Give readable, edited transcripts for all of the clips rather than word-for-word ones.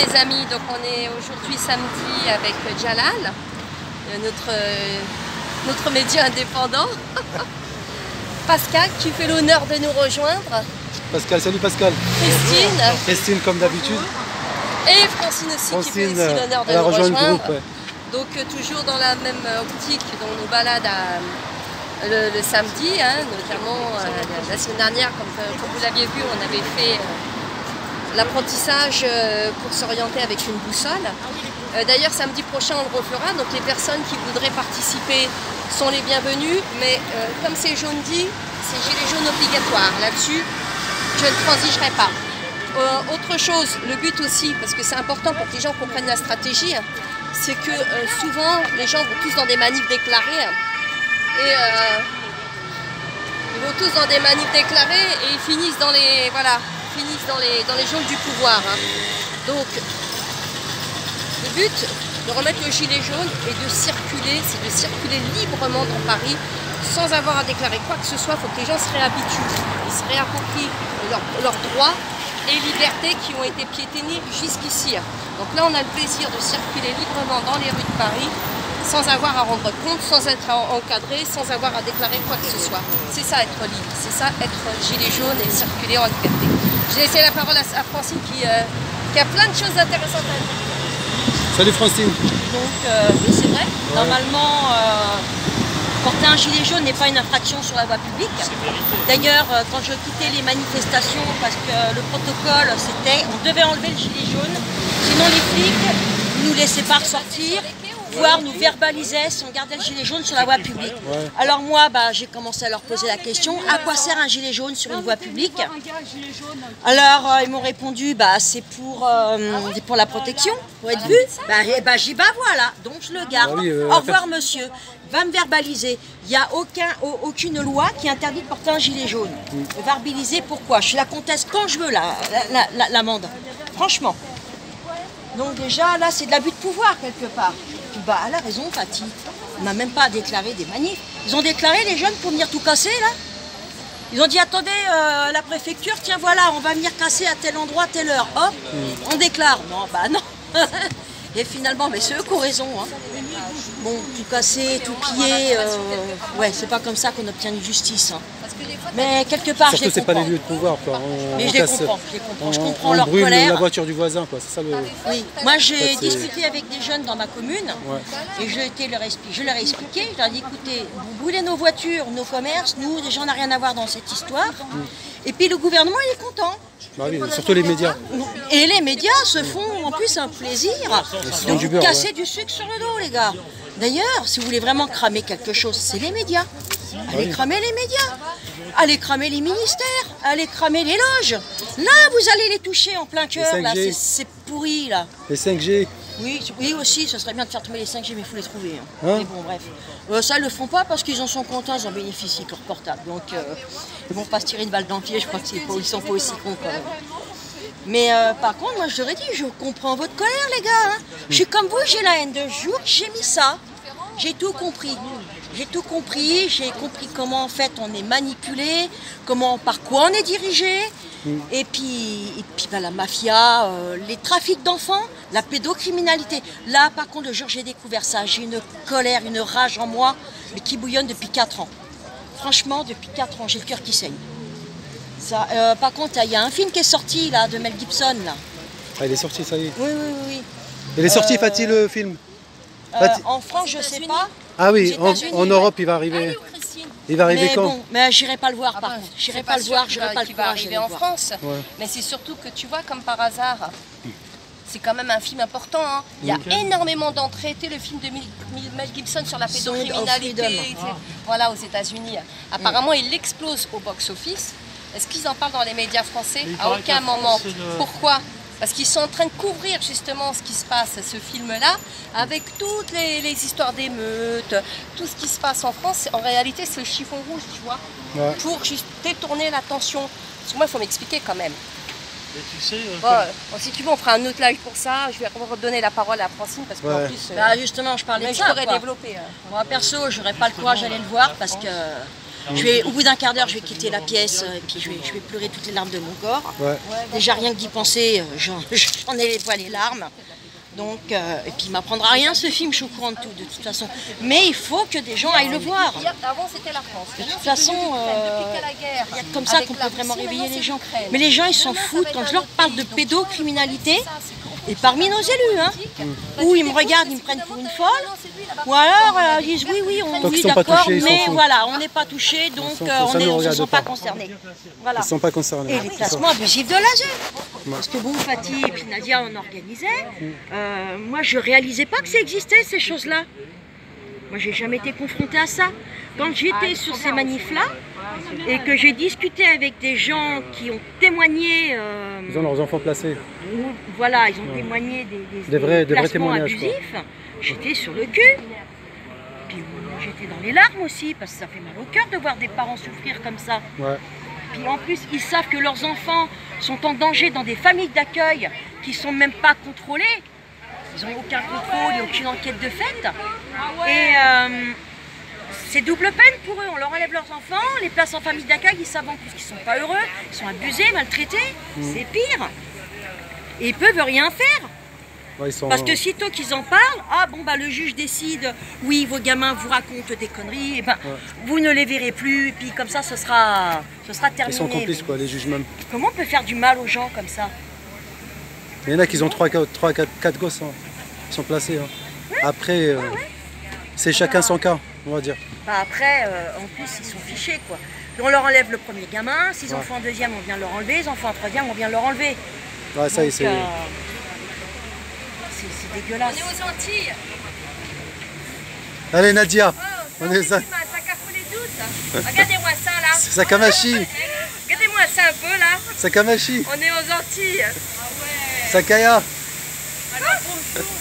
les amis, donc on est aujourd'hui samedi avec Jalal, notre média indépendant. Pascal qui fait l'honneur de nous rejoindre. Pascal, salut Pascal. Christine. Christine comme d'habitude. Et Francine aussi qui fait aussi l'honneur de nous rejoindre. Groupe, ouais. Donc toujours dans la même optique, dans nos balades le samedi, hein, notamment la semaine dernière, comme vous l'aviez vu, on avait fait l'apprentissage pour s'orienter avec une boussole. D'ailleurs samedi prochain on le refera, donc les personnes qui voudraient participer sont les bienvenues, mais comme c'est jaune dit, c'est gilet jaune obligatoire. Là-dessus, je ne transigerai pas. Autre chose, le but aussi, parce que c'est important pour que les gens comprennent la stratégie, c'est que souvent les gens vont tous dans des manifs déclarés et ils vont tous dans des manifs déclarés et ils finissent dans les dans les geôles du pouvoir. Donc le but de remettre le gilet jaune et de circuler, c'est de circuler librement dans Paris sans avoir à déclarer quoi que ce soit. Il faut que les gens se réhabituent, ils se réapproprient leurs droits et libertés qui ont été piétinés jusqu'ici. Donc là on a le plaisir de circuler librement dans les rues de Paris sans avoir à rendre compte, sans être encadré, sans avoir à déclarer quoi que ce soit. C'est ça être libre, c'est ça être gilet jaune et circuler en liberté. Je vais laisser la parole à Francine qui a plein de choses intéressantes à dire. Salut Francine. Donc oui c'est vrai, normalement porter un gilet jaune n'est pas une infraction sur la voie publique. D'ailleurs, quand je quittais les manifestations, parce que le protocole c'était, on devait enlever le gilet jaune, sinon les flics ne nous laissaient pas ressortir, voire nous verbalisaient si on gardait le gilet jaune sur la voie publique. Ouais. Alors moi, j'ai commencé à leur poser la question, à quoi sert un gilet jaune sur une voie publique? Alors ils m'ont répondu, c'est pour la protection, pour être vu. J'ai dit, voilà, donc je le garde. Oui, au revoir monsieur. Va me verbaliser. Il n'y a aucune loi qui interdit de porter un gilet jaune. Verbaliser pourquoi? Je suis la comtesse quand je veux l'amende. Franchement. Donc déjà là c'est de l'abus de pouvoir quelque part. Puis elle a raison Fatih. On n'a même pas déclaré des manifs. Ils ont déclaré les jeunes pour venir tout casser là. Ils ont dit attendez la préfecture, tiens voilà, on va venir casser à tel endroit, telle heure. Hop, on déclare. Non, non. Et finalement, c'est eux qui ont raison. Hein. Bon, tout casser, tout piller, ouais, c'est pas comme ça qu'on obtient une justice. Hein. Mais quelque part, surtout, je les comprends. c'est pas les lieux de pouvoir, quoi. Mais je les comprends, je comprends leur colère. On brûle la voiture du voisin, quoi. C'est ça le... Oui, moi j'ai discuté avec des jeunes dans ma commune, et je leur ai expliqué, je leur ai dit, écoutez, vous brûlez nos voitures, nos commerces, nous, les gens n'ont rien à voir dans cette histoire. Et puis le gouvernement, il est content. Oui, surtout les médias. Et les médias se font en plus un plaisir de vous casser du sucre sur le dos, les gars. D'ailleurs, si vous voulez vraiment cramer quelque chose, c'est les médias. Allez cramer les médias, allez cramer les ministères, allez cramer les loges. Là, vous allez les toucher en plein cœur, là, c'est pourri, là. Les 5G. Oui aussi, ce serait bien de faire tomber les 5G, mais il faut les trouver. Hein. Mais bon, bref. Ça, ils le font pas parce qu'ils en sont contents, ils en bénéficient avec leur portable. Donc, ils vont pas se tirer une balle dans le pied, je crois qu'ils sont pas aussi cons quand même. Mais par contre, moi, je leur ai dit, je comprends votre colère, les gars. Hein. Je suis comme vous, j'ai la haine de jour, j'ai mis ça. J'ai tout compris. J'ai tout compris, j'ai compris comment en fait on est manipulé, par quoi on est dirigé, et puis la mafia, les trafics d'enfants, la pédocriminalité. Là par contre le jour j'ai découvert ça, j'ai une colère, une rage en moi, mais qui bouillonne depuis 4 ans. Franchement depuis 4 ans, j'ai le cœur qui saigne. Ça, par contre il y a un film qui est sorti là, de Mel Gibson là. Ah il est sorti, ça y est. Oui. Il est sorti Fatih le film? En France, je sais pas. Ah oui, en Europe, il va arriver. Il va arriver quand? Bon, mais j'irai pas le voir par contre. J'irai pas le voir, j'aurai pas le courage. Il va arriver en France. Ouais. Mais c'est surtout que tu vois, comme par hasard, c'est quand même un film important. Hein. Il y a énormément d'entrées. Le film de Mel Gibson sur la pédocriminalité, voilà, aux États-Unis. Apparemment, il explose au box-office. Est-ce qu'ils en parlent dans les médias français? À aucun moment. Pourquoi? Parce qu'ils sont en train de couvrir justement ce qui se passe, ce film-là, avec toutes les histoires d'émeutes, tout ce qui se passe en France. En réalité, c'est le chiffon rouge, tu vois, pour juste détourner l'attention. Parce que moi, il faut m'expliquer quand même. Et tu sais, si tu veux, on fera un autre live pour ça. Je vais redonner la parole à Francine parce qu'en plus... justement, je parlais de ça. Je pourrais développer. Moi, perso, j'aurais pas le courage d'aller le voir parce que Au bout d'un quart d'heure, je vais quitter la pièce et puis je vais pleurer toutes les larmes de mon corps. Ouais. Déjà, rien que d'y penser, j'en ai les poils les larmes. Donc, et puis il m'apprendra rien ce film, je suis au courant de tout, de toute façon. Mais il faut que des gens aillent le voir. Avant c'était la France. De toute façon, il y a comme ça qu'on peut vraiment réveiller les gens. Mais les gens, ils s'en foutent. Quand je leur parle de pédocriminalité, et parmi nos élus, hein, où ils me regardent, ils me prennent pour une folle, ou alors ils disent oui, oui d'accord, mais voilà, on n'est pas touchés, donc on ne se sent pas concernés. Voilà. Ils ne sont pas concernés. Et les placements abusifs de l'ASE. Parce que bon, Fatih et puis Nadia, on organisait. Moi, je ne réalisais pas que ça existait, ces choses-là. Moi, j'ai jamais été confrontée à ça. Quand j'étais sur ces manifs-là, et que j'ai discuté avec des gens qui ont témoigné... ils ont leurs enfants placés. Voilà, ils ont témoigné des vrais témoignages abusifs. J'étais sur le cul. Puis j'étais dans les larmes aussi, parce que ça fait mal au cœur de voir des parents souffrir comme ça. Ouais. Puis en plus, ils savent que leurs enfants sont en danger dans des familles d'accueil qui ne sont même pas contrôlées. Ils n'ont aucun contrôle et aucune enquête de fait. Et c'est double peine pour eux. On leur enlève leurs enfants, les place en famille d'accueil, ils savent en plus qu'ils ne sont pas heureux, ils sont abusés, maltraités. C'est pire. Et ils ne peuvent rien faire. Ouais, parce que sitôt qu'ils en parlent, ah bon bah le juge décide, oui vos gamins vous racontent des conneries, et ben vous ne les verrez plus, et puis comme ça ce sera terminé. Ils sont complices quoi, les juges même. Comment on peut faire du mal aux gens comme ça? Il y en a qui ont 4 gosses, hein. Ils sont placés. Hein. Après, c'est chacun son cas, on va dire. Bah après, en plus ils sont fichés quoi. On leur enlève le premier gamin, s'ils en font un deuxième on vient leur enlever, ils en font un troisième on vient leur enlever. Ouais, ça y c'est... C'est dégueulasse. On est aux Antilles. Allez Nadia, on est ça. Ça cafoulé douce. Regardez-moi ça là. Sakamachi. Regardez-moi ça un peu là. Sakamachi. On est aux Antilles. Ah ouais. Sakaya.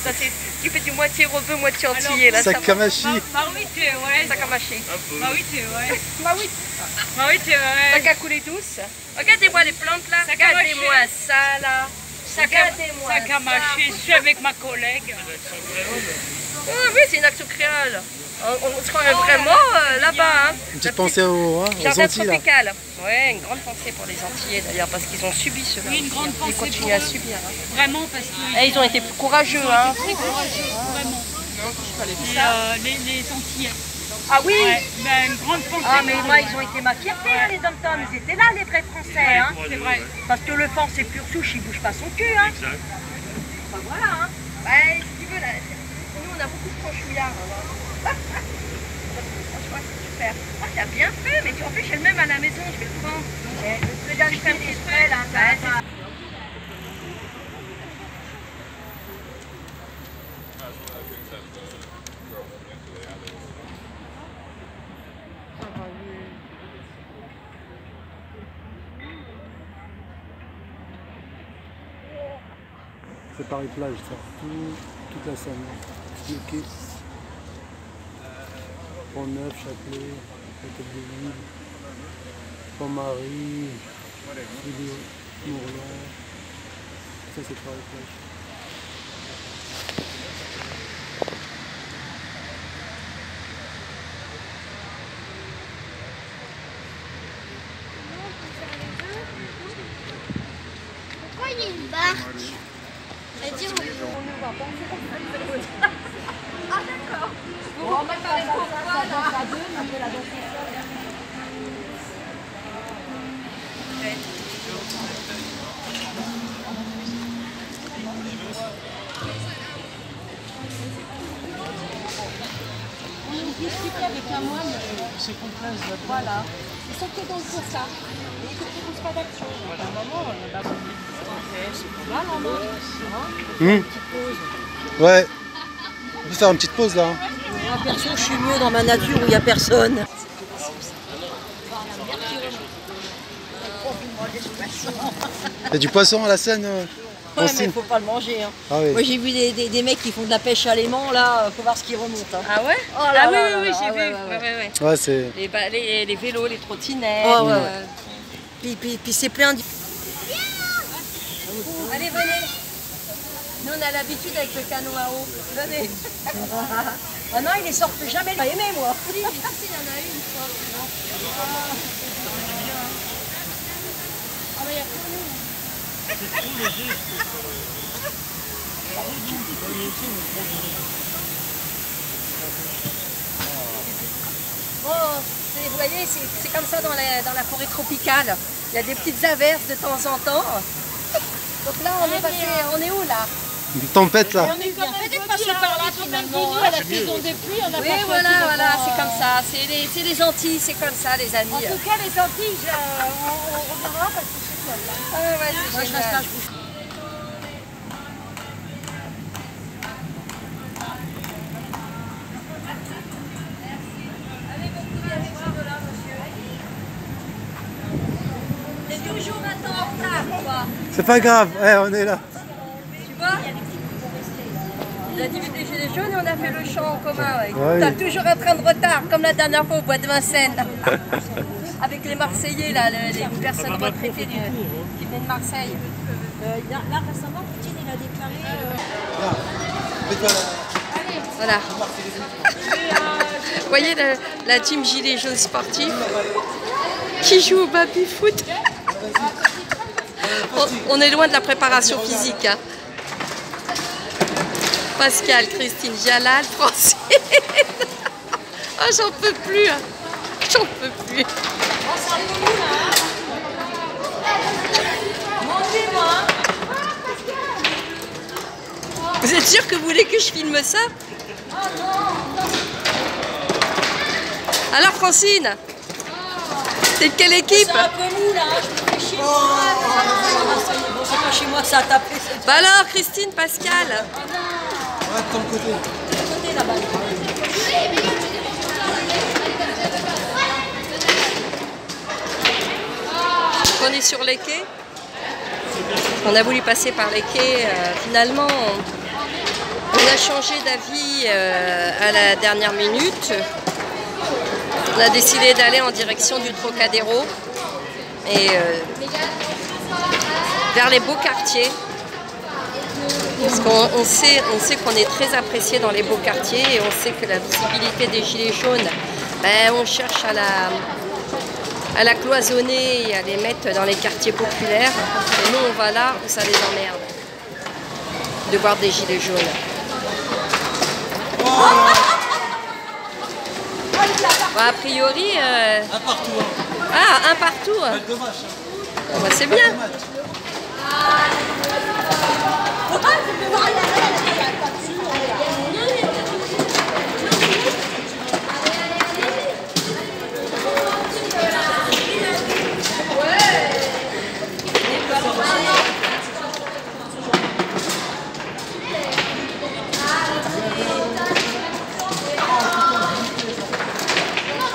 Ça c'est, tu fais du moitié rebeu, moitié antillais là. Sakamachi. Mawite, ouais. Sakamachi. Mawite, ouais. Mawite. Mawite, ouais. Sakakoulé douce. Regardez-moi les plantes là. Regardez-moi ça là. Regardez-moi ça. Sakamachi, je suis avec ma collègue. Oh, oui, c'est une action créole. On se croirait vraiment là-bas. Hein. Une petite pensée aux Antilles là. Ouais, une grande pensée pour les Antillais d'ailleurs, parce qu'ils ont subi cela. Oui, une grande pensée. Ils continuent à subir. Hein. Vraiment, parce que... Ils ont été courageux. Hein. Très courageux, vraiment. Les Antillais. Ah oui ouais, ben, une grande pensée. Ah mais moi ils ont été ma fierté hein, les dom-toms, ils étaient là les vrais Français. Hein. C'est vrai. Parce que le fan c'est pure souche, il bouge pas son cul. Hein. Exact. Enfin, voilà. Hein. Ouais, si tu veux, là, nous on a beaucoup de franchouillards. Franchement c'est super. Ah t'as bien fait, mais en plus j'ai le même à la maison, je vais le prendre. Le dernier petit spray là. Ouais, c'est Paris plage, ça. Toute la Seine. Bloqué. Pont-Neuf, Châtelet, Hôtel-de-Ville, Pont-Marie, Mourlan. Ça c'est Paris plage. Pourquoi il y a une barque? on ne voit pas. Ah d'accord. Vous me préparez pourquoi là? On discutait avec un moine. C'est complexe. Voilà. Ils sont que dans pour ça. Ils ne proposent pas d'action. À un moment, c'est pas mal en main. Une petite pause. Ouais. On peut faire une petite pause là. Moi perso je suis mieux dans ma nature où il n'y a personne. Il y a du poisson à la Seine. Ouais, mais il faut pas le manger. Hein. Ah oui. Moi j'ai vu des mecs qui font de la pêche à l'aimant, là, faut voir ce qui remonte. Hein. Ah ouais? Oh là Ah là oui, là j'ai là, vu. ouais. Ouais, c'est... Les vélos, les trottinettes. Oh, ouais. Puis c'est plein de... Allez, venez. Nous, on a l'habitude avec le canot à eau. Venez. Ah non, il les sort jamais, pas aimé moi. Oui, mais tu sais, il y en a une fois. Ah bah il y a que nous. Bon, vous voyez, c'est comme ça dans la forêt tropicale. Il y a des petites averses de temps en temps. Donc là, on est passé, on est où là? Une tempête là. On est quand même passé par là finalement. À la saison des pluies, on a Oui, voilà, c'est comme ça. C'est les Antilles, c'est comme ça, les amis. En tout cas, les Antilles, on reviendra parce que c'est cool. Ah ouais, Moi, c'est je reste là, génial. je bouge. T'es toujours un temps en retard, quoi. C'est pas grave, on est là. Tu vois? On a diffusé les Gilets jaunes et on a fait le chant en commun. Ouais. Ouais. T'as toujours un train de retard, comme la dernière fois au bois de Vincennes. Avec les Marseillais, là, les personnes retraitées qui venaient de Marseille. Là, récemment, Poutine, il a déclaré... Voilà. Vous voyez la team Gilets jaunes sportifs qui joue au baby-foot. On est loin de la préparation physique. Hein. Pascal, Christine, Jalal, Francine. Ah, j'en peux plus. Hein. J'en peux plus. Vous êtes sûr que vous voulez que je filme ça? Alors Francine, t'es de quelle équipe? C'est un peu mou là, je me fais chier. Bon, c'est pas chez moi que ça a tapé. Bah alors Christine, Pascal. Ouais, de ton côté. Côté là-bas. On est sur les quais. On a voulu passer par les quais. Finalement, on a changé d'avis à la dernière minute. On a décidé d'aller en direction du Trocadéro et vers les beaux quartiers. Parce qu'on sait qu'on est très apprécié dans les beaux quartiers et on sait que la visibilité des Gilets jaunes, ben, on cherche à la cloisonner et à les mettre dans les quartiers populaires. Et nous, on va là où ça les emmerde de voir des Gilets jaunes. Bah, a priori... Un partout. Ah, un partout. Dommage. Bon, bah, c'est bien.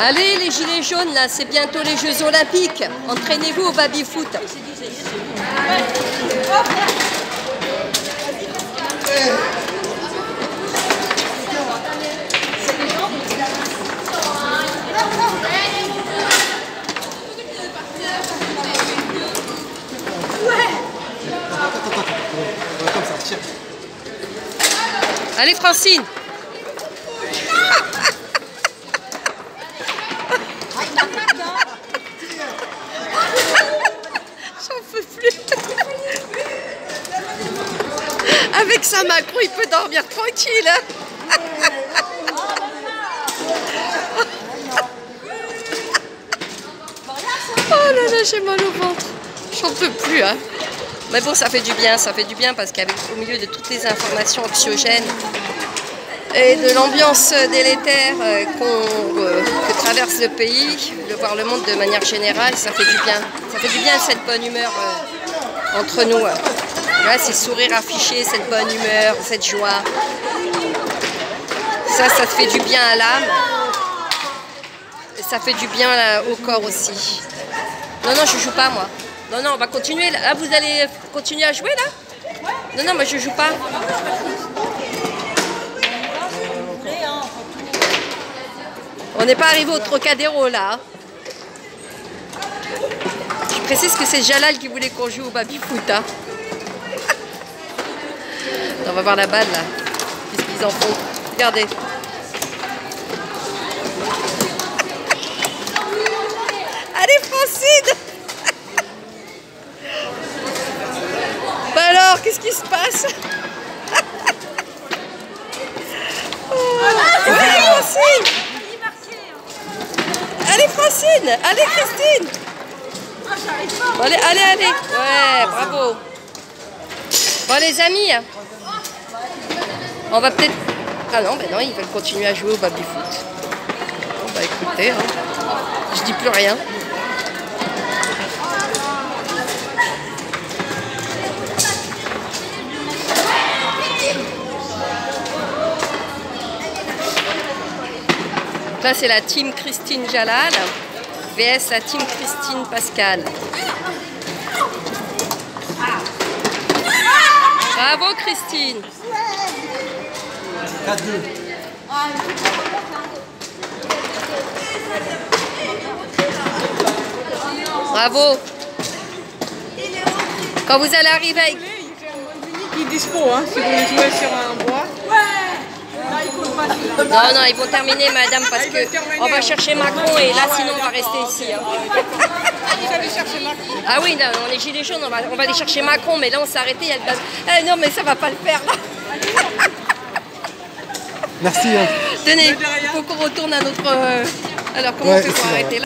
Allez les gilets jaunes là, c'est bientôt les Jeux Olympiques. Entraînez-vous au baby-foot. Allez Francine. J'en peux plus. Avec sa Macron, il peut dormir tranquille. Hein. Oh là là, j'ai mal au ventre. J'en peux plus. Hein. Mais bon, ça fait du bien parce qu'au milieu de toutes les informations anxiogènes et de l'ambiance délétère que traverse le pays, de voir le monde de manière générale, ça fait du bien. Ça fait du bien cette bonne humeur entre nous. Là, ces sourires affichés, cette bonne humeur, cette joie. Ça te fait du bien à l'âme. Et ça fait du bien au corps aussi. Non, non, je joue pas moi. Non, non, on va continuer. Ah, vous allez continuer à jouer là? Non, non, moi je joue pas. On n'est pas arrivé au Trocadéro là. Je précise que c'est Jalal qui voulait qu'on joue au baby-foot. Hein. On va voir la balle là. Qu'est-ce qu'ils en font? Regardez. allez Francine, allez Christine. Bon, allez, allez, allez. Ouais, bravo. Bon les amis, on va peut-être... Ah non, ben non, ils veulent continuer à jouer au baby-foot. Bon bah écoutez, hein, je dis plus rien. Là, c'est la team Christine Jalal vs la team Christine Pascal. Bravo Christine. 4-2. Bravo. Quand vous allez arriver avec... Il est dispo, hein, si vous voulez jouer sur un bois. Non, non, ils vont terminer, madame, parce que on va chercher Macron et là, sinon, on va rester ici. Hein. Vous allez chercher Macron. Ah oui, non, on est gilets jaunes, on va aller chercher Macron, mais là, on s'est arrêté, il y a le bas. Non, mais ça va pas le faire, là. Merci. Hein. Tenez, il faut qu'on retourne à notre... Alors, comment on fait pour arrêter là?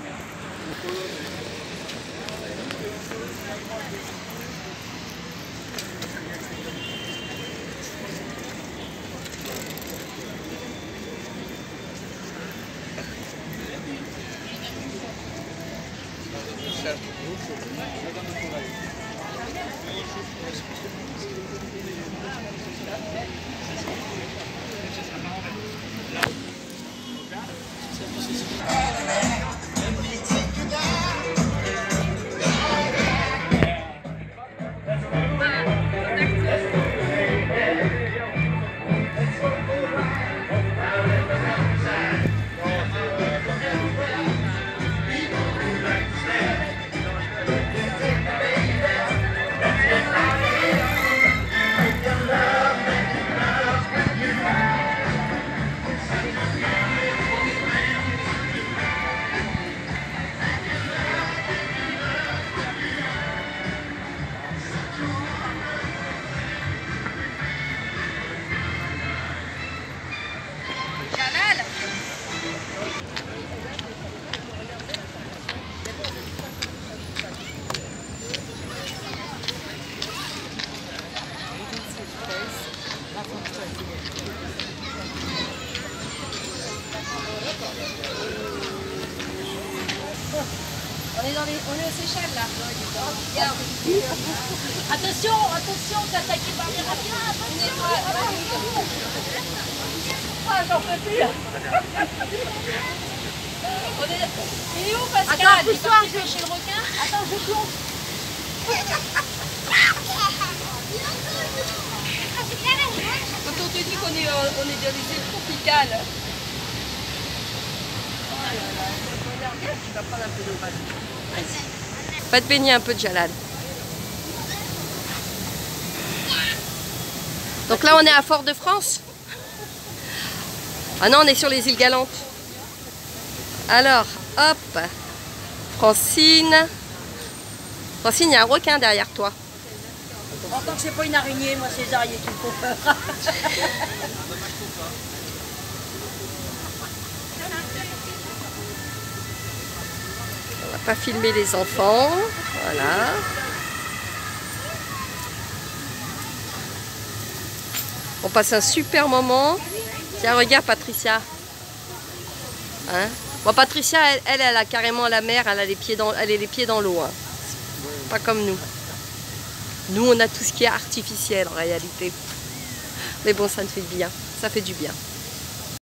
On est aux Seychelles là. Regarde. Attention, attention, t'es attaqué par les rapiens. Ah, j'en peux plus. Il est où Pascal? Attends, pousse-toi, je vais chez le requin. Attends, je plonge. Quand on te dit qu'on est dans les îles tropicales. Tu vas prendre un peu d'eau, vas-y. Va te baigner un peu de Jalal. Donc là on est à Fort-de-France. Ah non, on est sur les îles Galantes. Alors, hop. Francine. Francine, il y a un requin derrière toi. En tant que c'est pas une araignée, moi c'est les araignées qui me font peur. On va pas filmer les enfants. Voilà. On passe un super moment. Tiens, regarde Patricia. Hein? Bon, Patricia, elle a carrément la mer, elle a les pieds dans l'eau. Hein. Pas comme nous. Nous, on a tout ce qui est artificiel en réalité. Mais bon, ça me fait bien. Ça fait du bien.